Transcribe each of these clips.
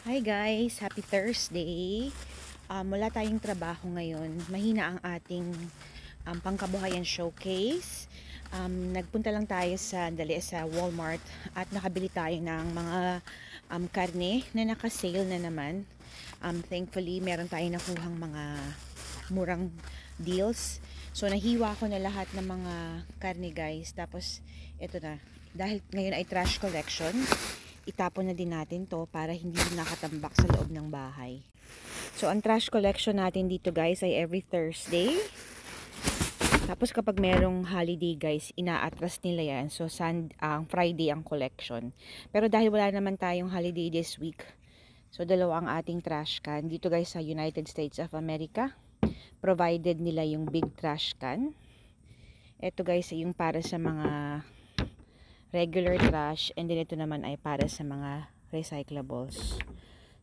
Hi guys! Happy Thursday! Wala tayong trabaho ngayon. Mahina ang ating pangkabuhayan showcase. Nagpunta lang tayo sa Walmart at nakabili tayo ng mga karne na naka-sale na naman. Thankfully, meron tayong nakuhang mga murang deals. So, nahiwa ko na lahat ng mga karne guys. Tapos, ito na. Dahil ngayon ay trash collection, itapon na din natin to para hindi nakatambak sa loob ng bahay. So, ang trash collection natin dito guys ay every Thursday. Tapos kapag merong holiday guys, ina-atras nila yan. So, Friday ang collection. Pero dahil wala naman tayong holiday this week, so dalawa ang ating trash can. Dito guys sa United States of America, provided nila yung big trash can. Ito guys ay yung para sa mga regular trash, and then ito naman ay para sa mga recyclables.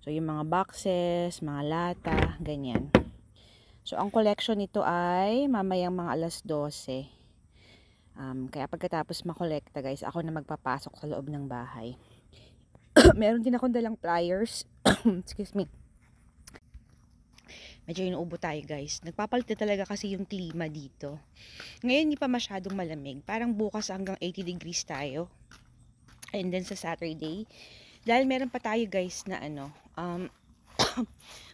So yung mga boxes, mga lata, ganyan. So ang collection nito ay mamayang mga alas 12. Kaya pagkatapos makolekta guys, ako na magpapasok sa loob ng bahay. Meron din akong dalang pliers. Excuse me. Medyo inuubo tayo guys. Nagpapalit na talaga kasi yung klima dito. Ngayon hindi pa masyadong malamig. Parang bukas hanggang 80 degrees tayo. And then sa Saturday, dahil meron pa tayo guys na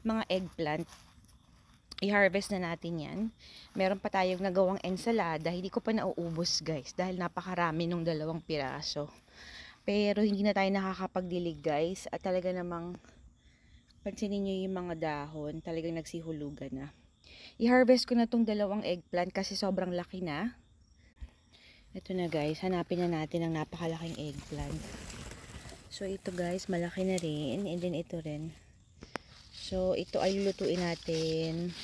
mga eggplant, i-harvest na natin yan. Meron pa tayong nagawang ensalada. Hindi ko pa nauubos guys dahil napakarami nung 2 piraso. Pero hindi na tayo nakakapagdilig guys. At talaga namang pansinin nyo yung mga dahon, talagang nagsihulugan na. I-harvest ko na tong 2 eggplant kasi sobrang laki na. Ito na guys, hanapin na natin ang napakalaking eggplant. So ito guys, malaki na rin. And then ito rin. So ito ay lulutuin natin.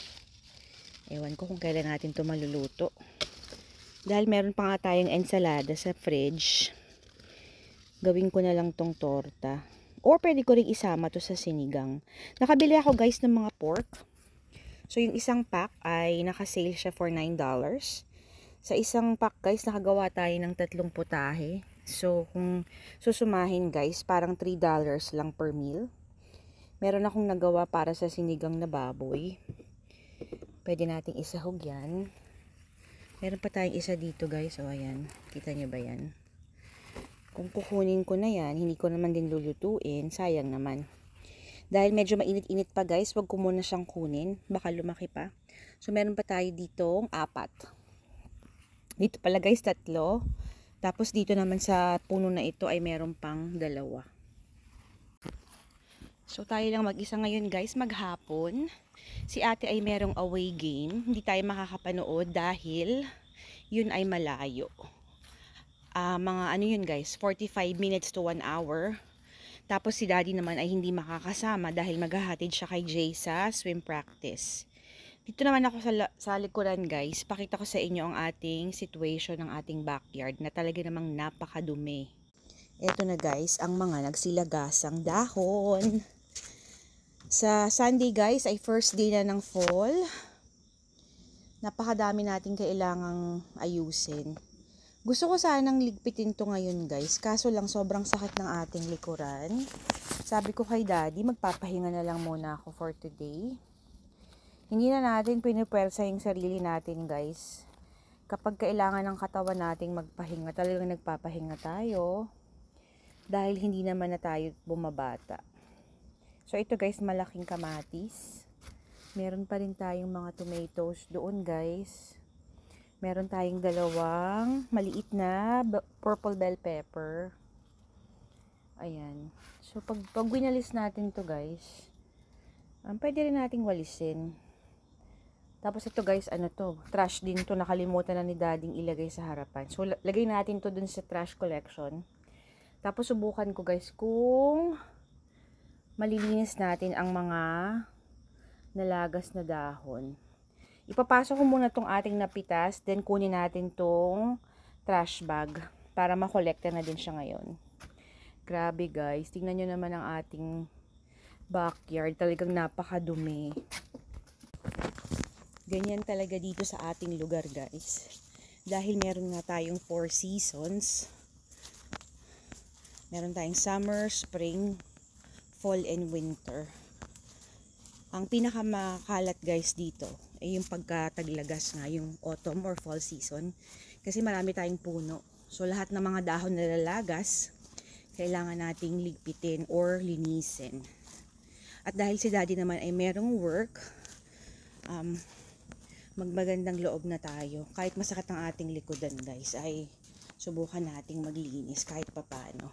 Ewan ko kung kailan natin ito maluluto. Dahil meron pa nga tayong ensalada sa fridge, gawin ko na lang tong torta. Or pwede ko rin isama to sa sinigang. Nakabili ako guys ng mga pork. So yung isang pack ay naka-sale siya for $9. Sa isang pack guys, nakagawa tayo ng 3 putahe. So kung susumahin guys, parang $3 lang per meal. Meron akong nagawa para sa sinigang na baboy. Pwede nating isahog yan. Meron pa tayong isa dito guys. O ayan, kita nyo ba yan? Kung kukunin ko na yan, hindi ko naman din lulutuin, sayang naman. Dahil medyo mainit-init pa guys, wag ko muna siyang kunin, baka lumaki pa. So meron pa tayo ditong 4. Dito pala guys 3. Tapos dito naman sa puno na ito ay meron pang 2. So tayo lang mag-isa ngayon guys, maghapon. Si ate ay merong away game, hindi tayo makakapanood dahil yun ay malayo. Mga ano yun guys, 45 minutes to 1 hour. Tapos si daddy naman ay hindi makakasama dahil maghahatid siya kay Jay sa swim practice. Dito naman ako sa likuran guys, pakita ko sa inyo ang ating situation ng ating backyard na talaga namang napakadumi. Ito na guys, ang mga nagsilagasang dahon. Sa Sunday guys ay first day na ng fall. Napakadami nating kailangang ayusin. Gusto ko sanang ligpitin to ngayon guys, kaso lang sobrang sakit ng ating likuran. Sabi ko kay daddy, magpapahinga na lang muna ako for today. Hindi na natin pinupwersa yung sarili natin guys. Kapag kailangan ng katawan nating magpahinga, talagang nagpapahinga tayo. Dahil hindi naman na tayo bumabata. So ito guys, malaking kamatis. Meron pa rin tayong mga tomatoes doon guys. Meron tayong 2 maliit na purple bell pepper. Ayan. So, pag winalis natin to guys, pwede rin nating walisin. Tapos ito guys, ano to? Trash din to. Nakalimutan na ni dading ilagay sa harapan. So, lagay natin to dun sa trash collection. Tapos, subukan ko guys kung malilinis natin ang mga nalagas na dahon. Ipapasok ko muna tong ating napitas, then kunin natin tong trash bag para makolekta na din siya ngayon. Grabe guys, tingnan nyo naman ang ating backyard, talagang napakadumi. Ganyan talaga dito sa ating lugar guys. Dahil meron nga tayong 4 seasons. Meron tayong summer, spring, fall and winter. Ang pinakamakalat guys dito ay yung pagkataglagas nga, yung autumn or fall season. Kasi marami tayong puno. So lahat ng mga dahon na lalagas, kailangan nating ligpitin or linisin. At dahil si daddy naman ay merong work, magmagandang loob na tayo. Kahit masakit ang ating likodan guys, ay subukan nating maglinis kahit papano.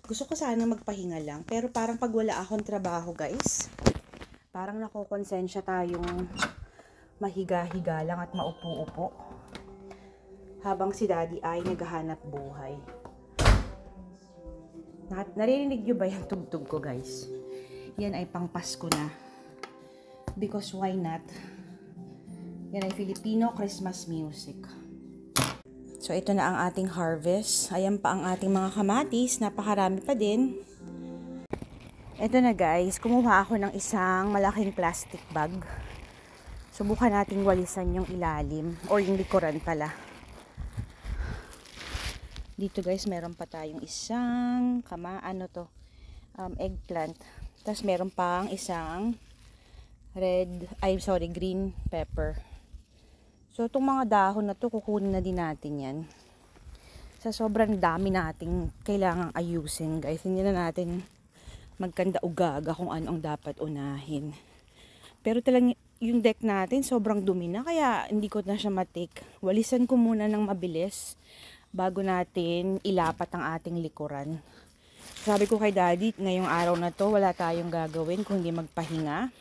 Gusto ko sana magpahinga lang, pero parang pag wala akong trabaho guys, parang nakokonsensya tayong mahiga-higa lang at maupo-upo habang si daddy ay naghahanap buhay. Naririnig nyo ba yung tugtog ko guys? Yan ay pang Pasko na. Because why not? Yan ay Filipino Christmas music. So ito na ang ating harvest. Ayan pa ang ating mga kamatis. Napakarami pa din. Ito na guys, kumuha ako ng isang malaking plastic bag. Subukan nating walisan yung ilalim or yung likuran pala. Dito guys, meron pa tayong isang eggplant. Tapos meron pang isang green pepper. So itong mga dahon na to, kukunin na din natin yan. Sa sobrang dami nating kailangang ayusin guys, hindi na natin magkanda ugaga kung ano ang dapat unahin. Pero talagang yung deck natin sobrang dumi na, kaya hindi ko na siya matik. Walisan ko muna ng mabilis bago natin ilapat ang ating likuran. Sabi ko kay daddy, ngayong araw na to wala tayong gagawin kundi magpahinga.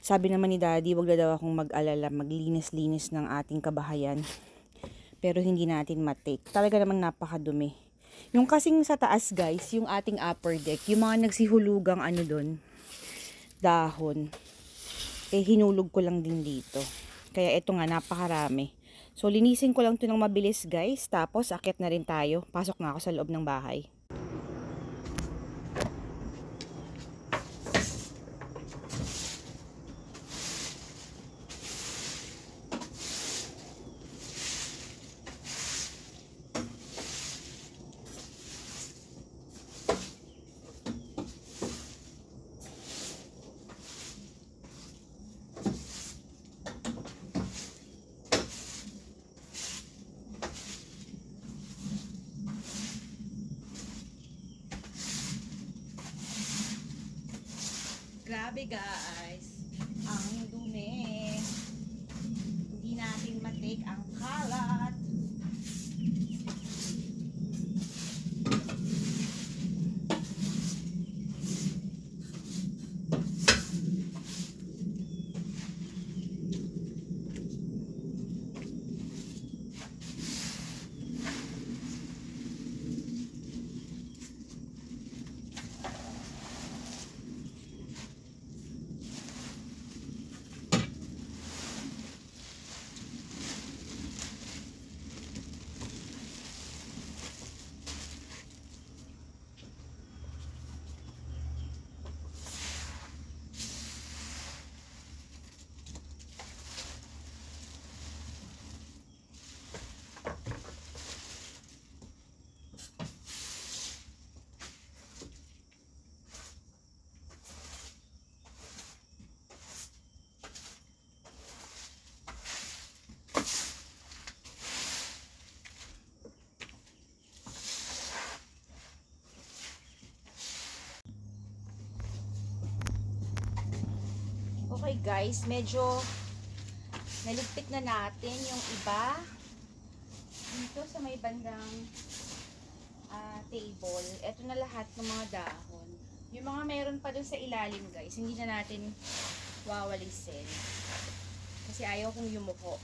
Sabi naman ni daddy, wag na daw akong mag-alala, maglinis-linis ng ating kabahayan. Pero hindi natin matik. Talaga namang napakadumi. Yung kasing sa taas guys, yung ating upper deck, yung mga nagsihulugang dahon, hinulog ko lang din dito. Kaya ito nga, napakarami. So linisin ko lang ito ng mabilis guys, tapos akyat na rin tayo. Pasok na ako sa loob ng bahay. Grabe guys, ang dumi. Hindi natin matik ang kalat. Okay guys, medyo naligpit na natin yung iba dito sa may bandang table. Ito na lahat ng mga dahon. Yung mga meron pa dun sa ilalim guys, hindi na natin wawalisin kasi ayaw kong yumuko.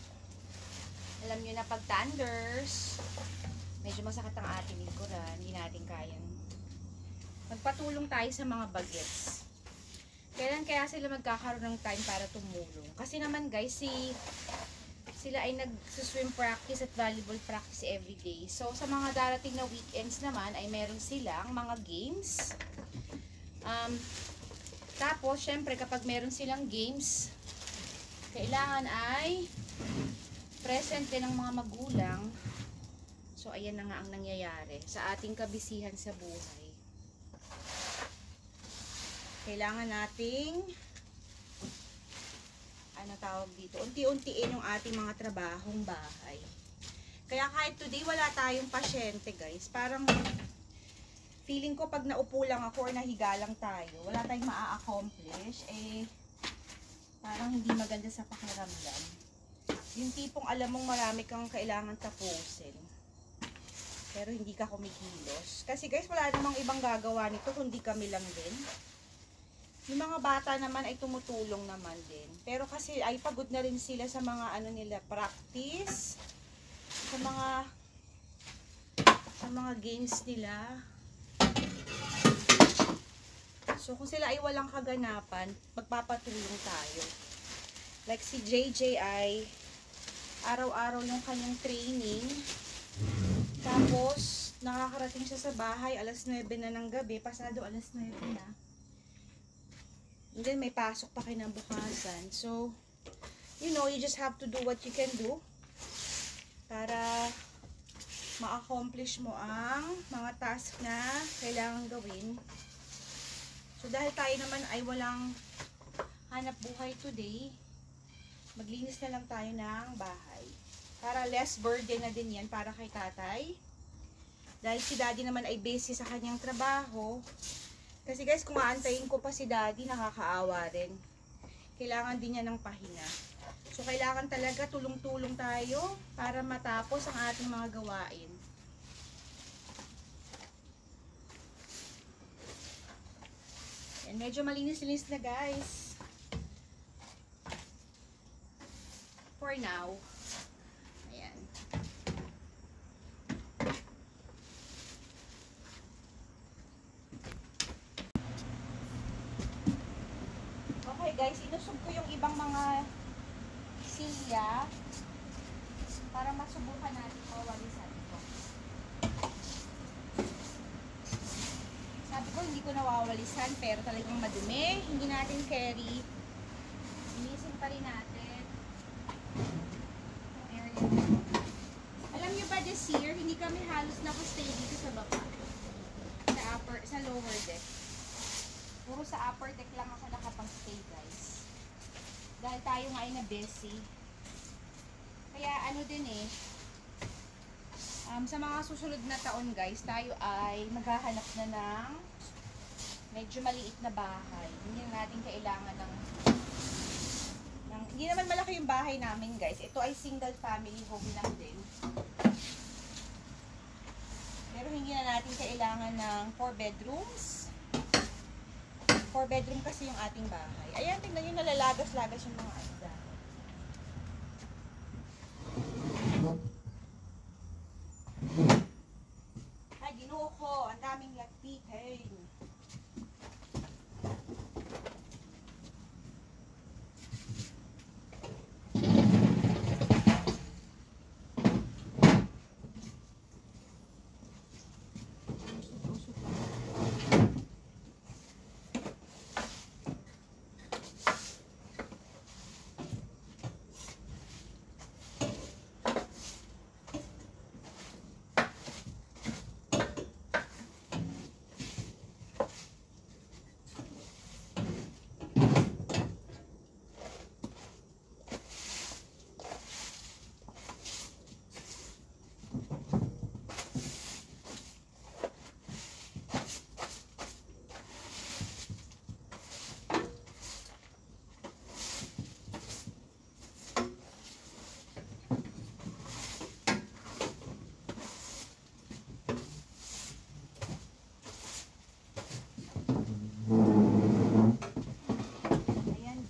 Alam nyo na pag thunders, medyo masakit ang ating likuran, hindi natin kayang magpatulong tayo sa mga bagets. Kailan kaya sila magkakaroon ng time para tumulong? Kasi naman guys, sila ay nag-swim practice at volleyball practice everyday. So, sa mga darating na weekends naman, ay meron silang mga games. Tapos, syempre, kapag meron silang games, kailangan ay present din ng mga magulang. So, ayan na nga ang nangyayari sa ating kabisihan sa buhay. kailangan nating ano tawag dito, unti-untiin yung ating mga trabahong bahay. Kaya kahit today wala tayong pasyente guys, parang feeling ko pag naupo lang ako or nahiga lang tayo, wala tayong maa-accomplish, eh parang hindi maganda sa pakiramdam. Yung tipong alam mong marami kang kailangan tapusin, pero hindi ka kumikilos. Kasi guys, wala namang ibang gagawa nito kundi kami lang din. Yung mga bata naman ay tumutulong naman din. Pero kasi ay pagod na rin sila sa mga ano nila, practice, sa mga games nila. So kung sila ay walang kaganapan, magpapatulong tayo. Like si JJ ay araw-araw yung kanyang training. Tapos nakakarating siya sa bahay alas 9 na ng gabi, pasado alas 9 na. And then may pasok pa kinabukasan. So, you know, you just have to do what you can do para ma-accomplish mo ang mga task na kailangan gawin. So, dahil tayo naman ay walang hanap buhay today, maglinis na lang tayo ng bahay. Para less burden na din yan para kay tatay. Dahil si daddy naman ay busy sa kanyang trabaho. Kasi guys, kung aantayin ko pa si daddy, nakakaawa rin. Kailangan din niya ng pahinga. So, kailangan talaga tulong-tulong tayo para matapos ang ating mga gawain. Yan, medyo malinis-linis na guys. For now. Ayan. Okay guys, inusog ko yung ibang mga silya para masubukan natin pawalisan ito. Sabi ko hindi ko nawawalisan pero talagang madumi. Hindi natin carry. Linisin pa rin natin. Yung area nito. Alam nyo ba this year, hindi kami halos nakastay dito sa baba. Sa lower deck. Puro sa upper deck lang ako nakapag-stay guys. Dahil tayo nga ay na-busy. Kaya ano din eh, sa mga susunod na taon guys, tayo ay maghahanap na ng medyo maliit na bahay. Hindi na natin kailangan ng hindi naman malaki yung bahay namin guys. Ito ay single family home lang din. Pero hindi na natin kailangan ng 4 bedrooms. 4 bedroom kasi yung ating bahay. Ayan, tingnan nyo, nalalagas-lagas yung mga isda. Ay, ginoo ko. Ang daming lakpitin.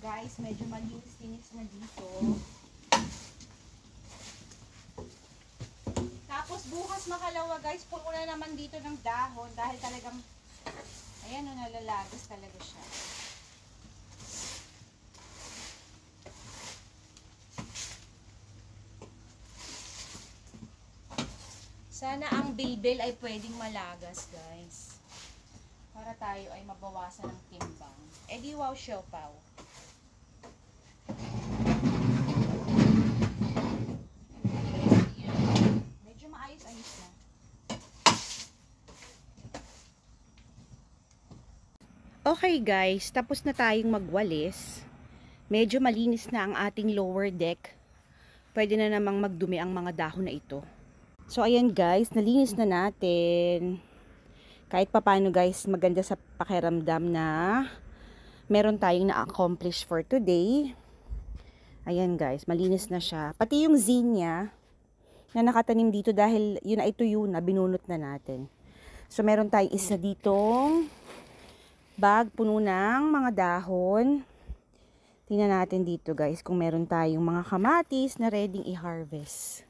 Guys, medyo malinis-linis na dito. Tapos bukas makalawa guys, puno na naman dito ng dahon dahil talagang ayan o, nalalagas talaga siya. Sana ang bilbil ay pwedeng malagas guys. Para tayo ay mabawasan ng timbang. Eh di wow, siopaw. Medyo maayos-ayos na. Okay guys, tapos na tayong magwalis. Medyo malinis na ang ating lower deck. Pwede na namang magdumi ang mga dahon na ito. So ayan guys, nalinis na natin. Kahit papaano guys, maganda sa pakiramdam na meron tayong na-accomplish for today. Ayan guys, malinis na siya. Pati yung zinnia na nakatanim dito dahil yun na ituyo na, binunot na natin. So meron tayong isa ditong bag puno ng mga dahon. Tingnan natin dito guys kung meron tayong mga kamatis na ready i-harvest.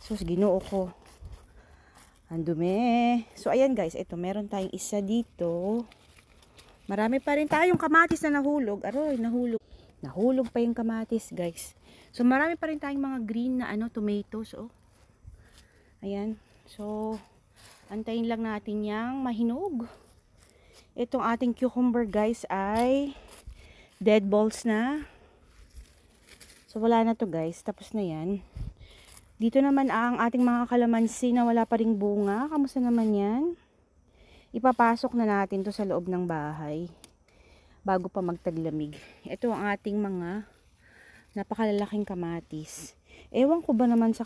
So ginoo ko. Ang dumi. So ayan guys, ito meron tayong isa dito. Marami pa rin tayong kamatis na nahulog. Aroy, nahulog. Nahulog pa yung kamatis guys. So marami pa rin tayong mga green na tomatoes. Oh. Ayan. So antayin lang natin yang mahinog. Itong ating cucumber guys ay dead balls na. So wala na to guys. Tapos na yan. Dito naman ang ating mga kalamansi na wala pa ring bunga. Kamusta naman yan? Ipapasok na natin to sa loob ng bahay. Bago pa magtaglamig. Ito ang ating mga napakalalaking kamatis. Ewan ko ba naman sa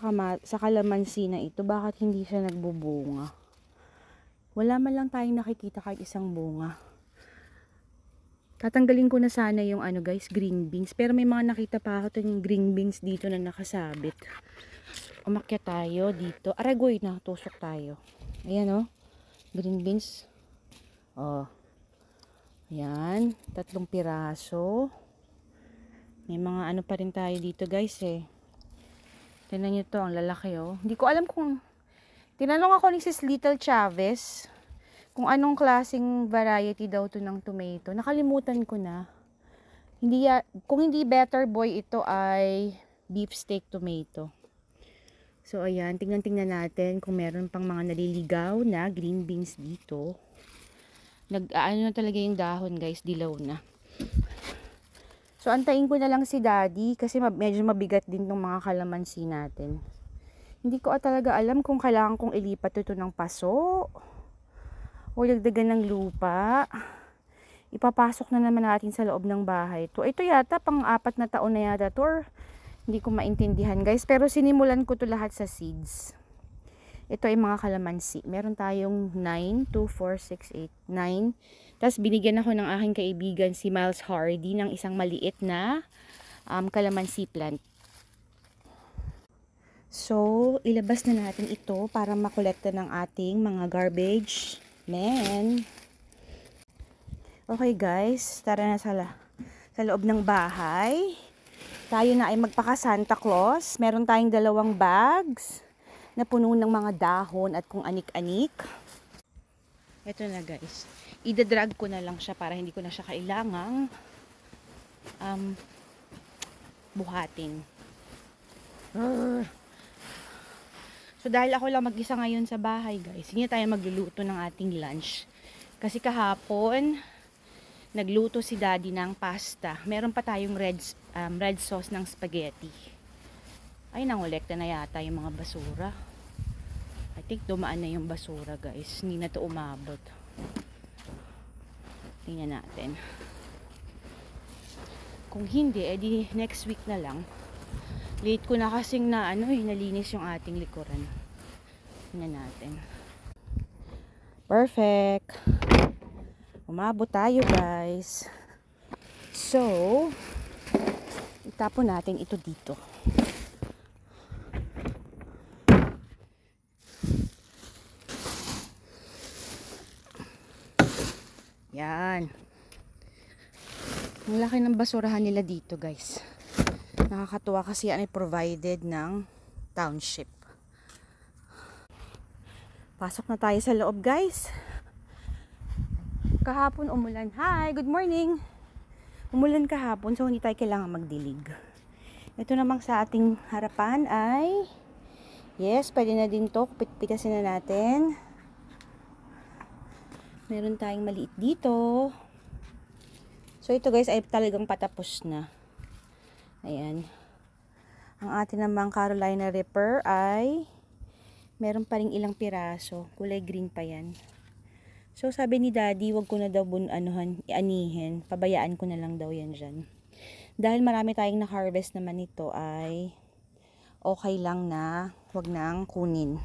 kalamansi na ito. Bakit hindi siya nagbubunga? Wala man lang tayong nakikita kahit isang bunga. Tatanggalin ko na sana yung guys, green beans. Pero may mga nakita pa ako yung green beans dito na nakasabit. Umakyat tayo dito. Aragoy na, tusok tayo. Ayan green beans. Ayan, 3 piraso. May mga pa rin tayo dito guys Tingnan nyo to, ang lalaki Hindi ko alam kung, tinanong ako ni Sis Little Chavez kung anong klaseng variety daw to ng tomato. Nakalimutan ko na. Kung hindi Better Boy, ito ay beefsteak tomato. So ayan, tingnan natin kung meron pang mga naliligaw na green beans dito. Na talaga yung dahon guys, dilaw na. So antayin ko na lang si Daddy kasi medyo mabigat din tong mga kalamansi natin. Hindi ko talaga alam kung kailangan kong ilipat ito ng paso o dagdagan ng lupa. Ipapasok na naman natin sa loob ng bahay. Ito yata pang 4 na taon na yata to, or hindi ko maintindihan guys. Pero sinimulan ko to lahat sa seeds. Ito ay mga kalamansi. Meron tayong 9, 2, 4, 6, 8, 9. Tapos binigyan ako ng aking kaibigan si Miles Hardy ng isang maliit na kalamansi plant. So, ilabas na natin ito para makolekta ng ating mga garbage men. Okay guys, tara na sa loob ng bahay. Tayo na ay magpaka Santa Claus. Meron tayong 2 bags na puno ng mga dahon at kung anik-anik. Ito na guys. Ida-drag ko na lang siya para hindi ko na siya kailangang buhatin. So dahil ako lang mag-isa ngayon sa bahay guys, hindi tayo magluluto ng ating lunch. Kasi kahapon, nagluto si Daddy ng pasta. Meron pa tayong red sauce ng spaghetti. Ay, nangolekta na yata yung mga basura. I think dumaan na yung basura guys. Hindi na to umabot. Tingnan natin. Kung hindi, edi next week na lang. Late ko na kasing nalinis yung ating likuran. Tingnan natin. Perfect. Umabot tayo guys. So, itapon natin ito dito. Yan. Ang laki ng basurahan nila dito guys. Nakakatuwa kasi yan ay provided ng township. Pasok na tayo sa loob guys. Kahapon umulan. Hi, good morning. Umulan kahapon so hindi tayo kailangan magdilig. Ito namang sa ating harapan ay yes, pwede na din to. Pitasin na natin. Meron tayong maliit dito. So ito guys ay talagang patapos na. Ayan. Ang atin namang Carolina Reaper ay meron pa ring ilang piraso. Kulay green pa yan. So sabi ni Daddy, wag ko na daw ianihin. Pabayaan ko na lang daw yan dyan. Dahil marami tayong na-harvest naman nito ay okay lang na wag nang kunin.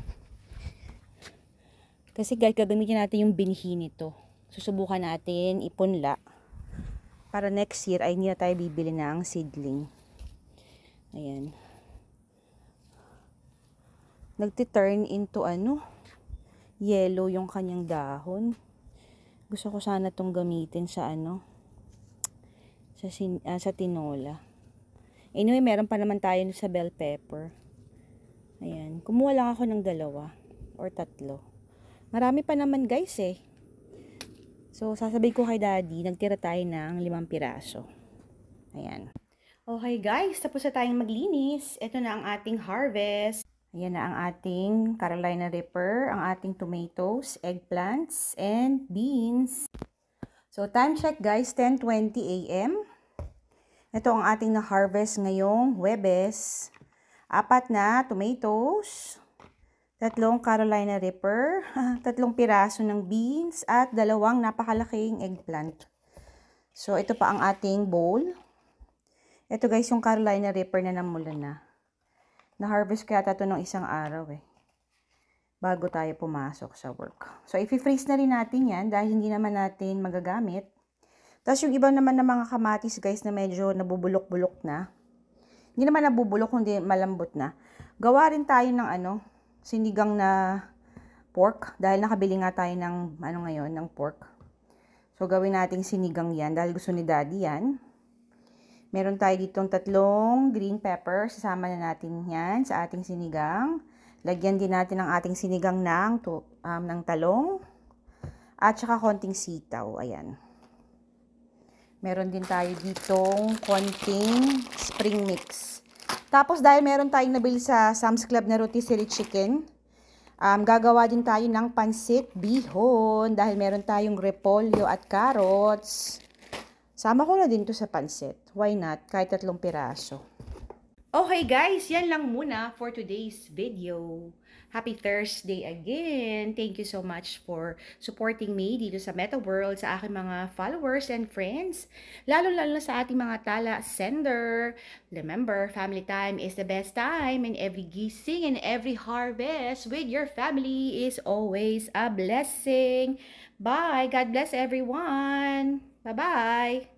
Kasi guys, gagamitin natin yung binhi nito. Susubukan natin ipunla. Para next year ay hindi na tayo bibili ng seedling. Ayan. Nagti-turn into yellow yung kanyang dahon. Gusto ko sana tong gamitin sa sa tinola. Anyway, meron pa naman tayo sa bell pepper. Ayan. Kumuha lang ako ng 2 or 3. Marami pa naman guys eh. So, sasabihin ko kay Daddy, nagtira tayo ng 5 piraso. Ayan. Okay guys, tapos na tayong maglinis. Ito na ang ating harvest. Ayan na ang ating Carolina Reaper, ang ating tomatoes, eggplants, and beans. So, time check guys, 10:20 AM. Ito ang ating na-harvest ngayong Huwebes. 4 na tomatoes, 3 Carolina Reaper, 3 piraso ng beans, at 2 napakalaking eggplant. So, ito pa ang ating bowl. Ito guys, yung Carolina Reaper na namulan na. Na-harvest kaya ito nung isang araw bago tayo pumasok sa work. So, i-freeze na rin natin yan dahil hindi naman natin magagamit. Tapos yung iba naman ng mga kamatis guys na medyo nabubulok-bulok na. Hindi naman nabubulok, kundi malambot na. Gawa rin tayo ng sinigang na pork. Dahil nakabili nga tayo ng ngayon, ng pork. So, gawin nating sinigang yan dahil gusto ni Daddy yan. Meron tayo ditong 3 green pepper. Sasama na natin yan sa ating sinigang. Lagyan din natin ang ating sinigang ng talong. At saka konting sitaw. Ayan. Meron din tayo ditong konting spring mix. Tapos dahil meron tayong nabili sa Sam's Club na rotisserie chicken, gagawa din tayo ng pansit bihon. Dahil meron tayong repolyo at carrots. Sama ko na din to sa pansit. Why not? Kahit 3 piraso. Okay guys, yan lang muna for today's video. Happy Thursday again. Thank you so much for supporting me dito sa Meta World, sa aking mga followers and friends. Lalo-lalo na sa ating mga tala sender. Remember, family time is the best time, and every gising and every harvest with your family is always a blessing. Bye. God bless everyone. Bye-bye.